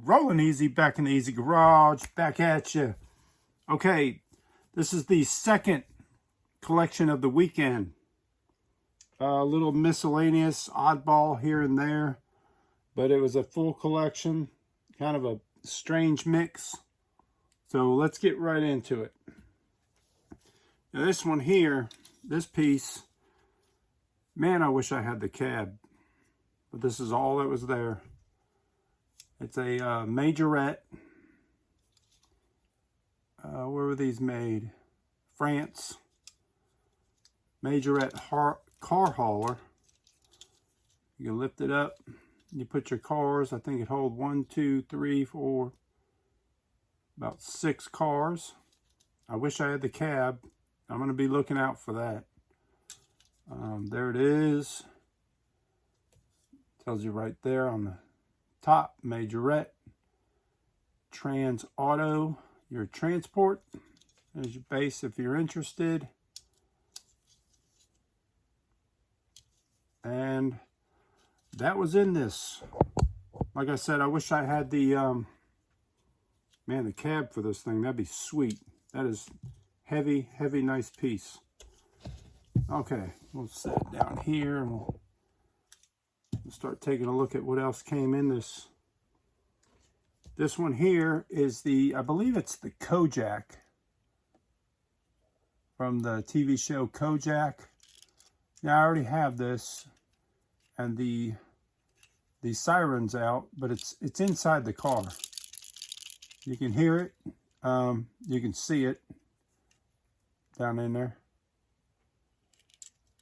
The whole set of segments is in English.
Rolling Easy, back in the Easy Garage, back at you. Okay, this is the second collection of the weekend. A little miscellaneous oddball here and there, but it was a full collection, kind of a strange mix. So let's get right into it. Now this one here, this piece, man, I wish I had the cab, but this is all that was there. It's a majorette. Where were these made? France. Majorette car hauler. You can lift it up. You put your cars. I think it holds 1, 2, 3, 4, about 6 cars. I wish I had the cab. I'm going to be looking out for that. There it is. Tells you right there on the top, majorette, Trans Auto, your transport. There's your base if you're interested. And that was in this. Like I said, I wish I had the, the cab for this thing. That'd be sweet. That is heavy, heavy, nice piece. Okay, we'll set it down here and we'll start taking a look at what else came in this. This one here is the, I believe it's the Kojak from the TV show Kojak. Now I already have this, and the siren's out, but it's inside the car. You can hear it. You can see it down in there.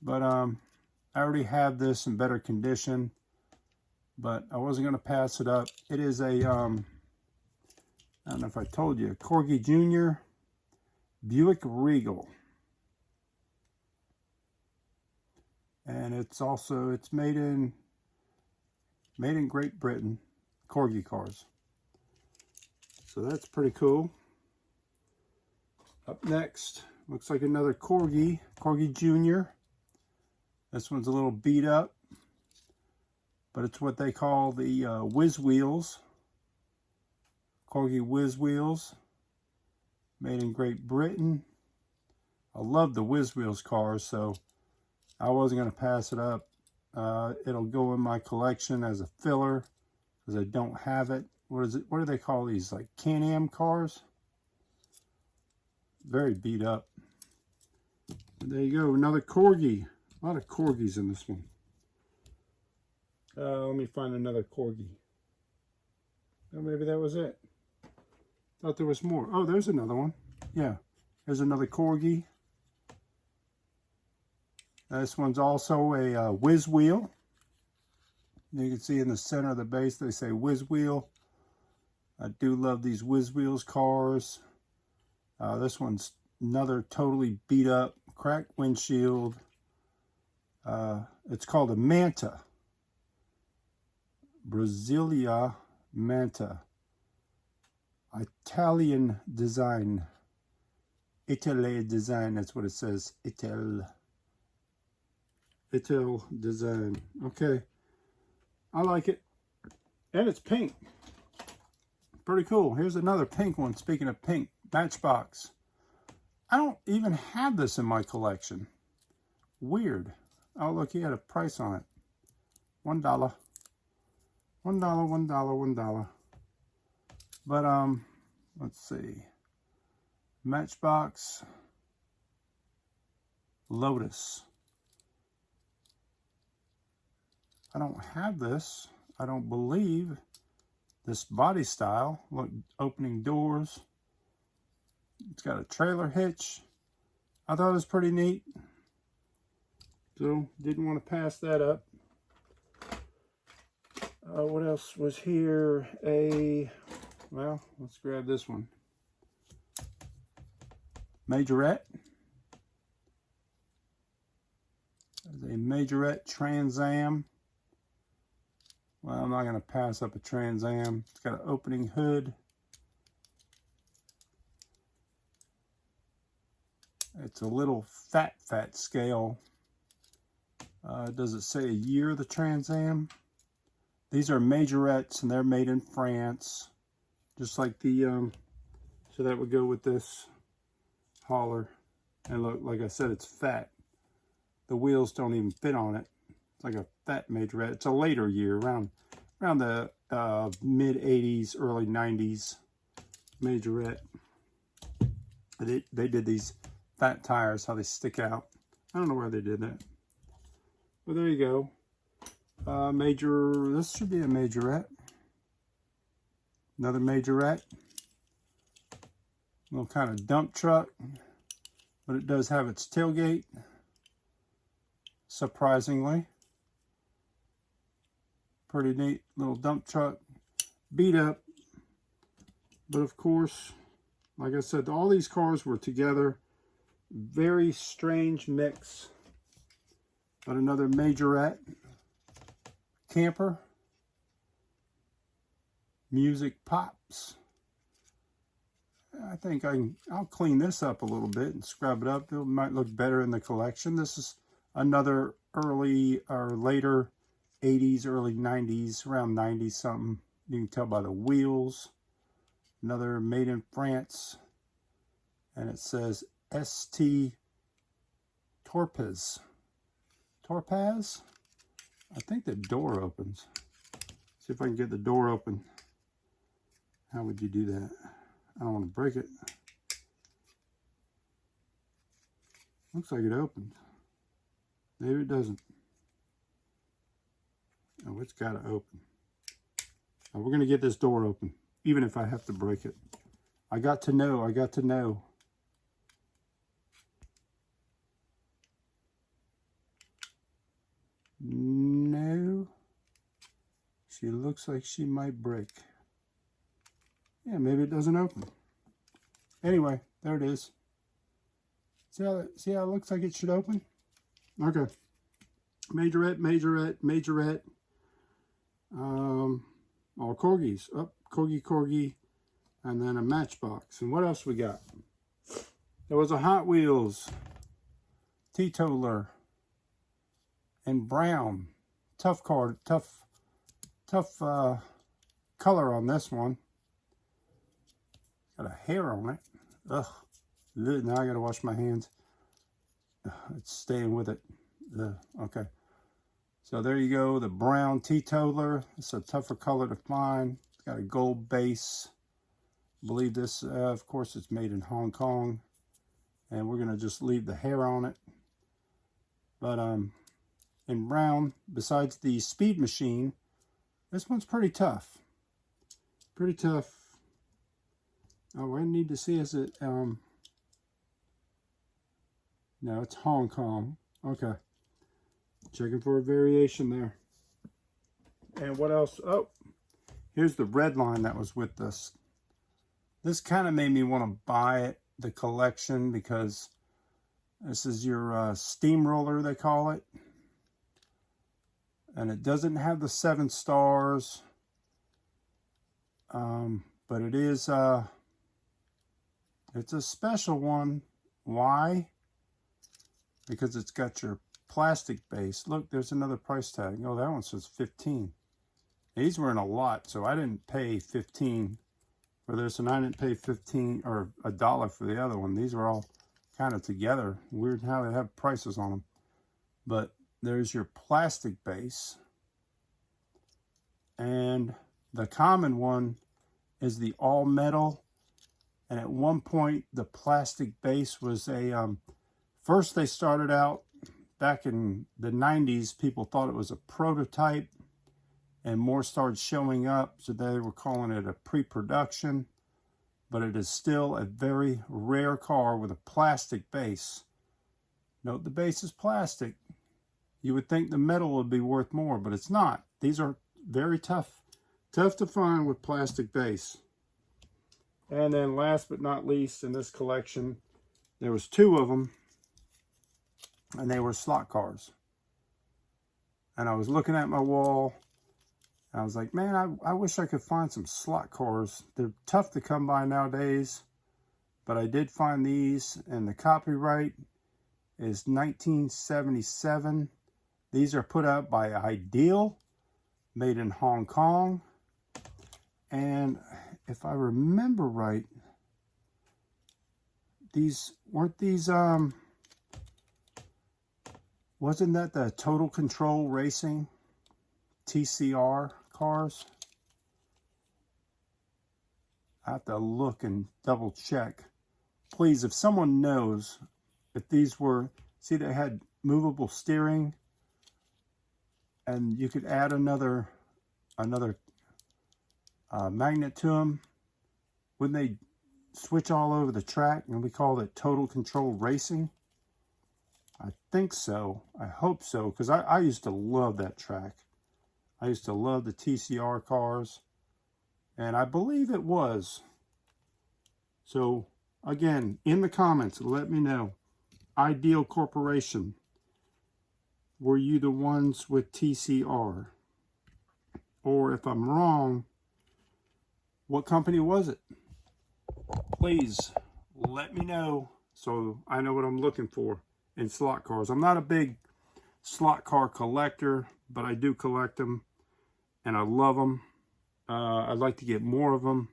But I already have this in better condition, but I wasn't going to pass it up. It is a, I don't know if I told you, Corgi Jr. Buick Regal. And it's also, it's made in Great Britain, Corgi cars. So that's pretty cool. Up next, looks like another Corgi Jr. This one's a little beat up, but it's what they call the Whiz Wheels. Corgi Whiz Wheels, made in Great Britain. I love the Whiz Wheels cars, so I wasn't going to pass it up. It'll go in my collection as a filler, because I don't have it. What is it? What do they call these? Like Can-Am cars? Very beat up. But there you go, another Corgi. A lot of Corgis in this one. Let me find another Corgi. Oh, maybe that was it. Thought there was more. Oh, there's another one. Yeah, there's another Corgi. This one's also a Whiz Wheel. You can see in the center of the base they say Whiz Wheel. I do love these Whiz Wheels cars. This one's another totally beat up, cracked windshield. It's called a Manta. Brasilia Manta. Italian design. Italy design, that's what it says. Ital design. Okay. I like it. And it's pink. Pretty cool. Here's another pink one. Speaking of pink, Matchbox. I don't even have this in my collection. Weird. Oh, look, he had a price on it. $1. $1, $1, $1. But, let's see. Matchbox Lotus. I don't have this. I don't believe this body style. Look, opening doors. It's got a trailer hitch. I thought it was pretty neat. So, didn't want to pass that up. What else was here? Well, let's grab this one. Majorette. There's a Majorette Trans Am. Well, I'm not going to pass up a Trans Am. It's got an opening hood. It's a little fat scale. Does it say a year, the Trans Am? These are majorettes, and they're made in France, just like the, so that would go with this hauler. And look, like I said, it's fat. The wheels don't even fit on it. It's like a fat majorette. It's a later year, around the mid 80s, early 90s majorette. They did these fat tires, how they stick out. I don't know where they did that. But there you go. This should be a majorette. Another majorette. Little kind of dump truck, but it does have its tailgate, surprisingly. Pretty neat little dump truck. Beat up, but of course, like I said, all these cars were together. Very strange mix. But another majorette. Camper. Music pops. I think I'll clean this up a little bit and scrub it up. It might look better in the collection. This is another early or later 80s, early 90s, around 90 something. You can tell by the wheels. Another made in France. And it says ST Torpaz. Torpaz? I think the door opens. See if I can get the door open. How would you do that? I don't want to break it. Looks like it opens. Maybe it doesn't. Oh, it's got to open. Now we're going to get this door open, even if I have to break it. I got to know. No. She looks like she might break. Yeah, maybe it doesn't open. Anyway, there it is. See how it looks like it should open? Okay. Majorette, majorette, majorette. All corgis. Oh, corgi. And then a Matchbox. And what else we got? There was a Hot Wheels teetotaler in brown. Tough color on this one. Got a hair on it. Ugh. Now I gotta wash my hands. It's staying with it. Okay. So there you go, the brown teetotaler. It's a tougher color to find. It's got a gold base. I believe this, of course, it's made in Hong Kong. And we're gonna just leave the hair on it. But in brown, besides the Speed Machine, this one's pretty tough. Pretty tough. Oh, what I need to see is it, no, it's Hong Kong. Okay. Checking for a variation there. And what else? Oh, here's the red line that was with this. This kind of made me want to buy it, the collection, because this is your steamroller, they call it. And it doesn't have the 7 stars. But it is, it's a special one. Why? Because it's got your plastic base. Look, there's another price tag. Oh, that one says 15. These were in a lot, so I didn't pay 15 for this, and I didn't pay 15 or $1 for the other one. These are all kind of together. Weird how they have prices on them. But there's your plastic base. And the common one is the all metal. And at one point, the plastic base was a, first they started out back in the 90s, people thought it was a prototype, and more started showing up, so they were calling it a pre-production. But it is still a very rare car with a plastic base. Note the base is plastic. You would think the metal would be worth more, but it's not. These are very tough to find with plastic base. And then last but not least in this collection, there was 2 of them, and they were slot cars. And I was looking at my wall, and I was like, man, I wish I could find some slot cars. They're tough to come by nowadays, but I did find these, and the copyright is 1977. These are put out by Ideal, made in Hong Kong. And if I remember right, weren't these, wasn't that the Total Control Racing TCR cars? I have to look and double check. Please, if someone knows if these were, see they had movable steering and you could add another magnet to them. Wouldn't they switch all over the track? And we called it Total Control Racing. I think so. I hope so, because I used to love that track. I used to love the TCR cars, and I believe it was. So again, in the comments, let me know. Ideal Corporation, were you the ones with TCR? Or if I'm wrong, what company was it? Please let me know so I know what I'm looking for in slot cars. I'm not a big slot car collector, but I do collect them and I love them. I'd like to get more of them,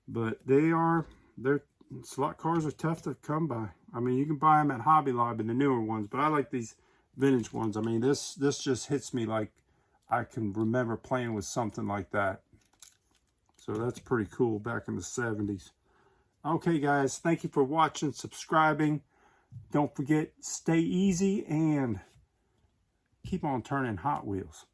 but they're slot cars are tough to come by. I mean, you can buy them at Hobby Lobby, the newer ones, but I like these vintage ones. I mean, this just hits me like I can remember playing with something like that. So that's pretty cool back in the 70s. Okay, guys, thank you for watching, subscribing. Don't forget, stay easy and keep on turning Hot Wheels.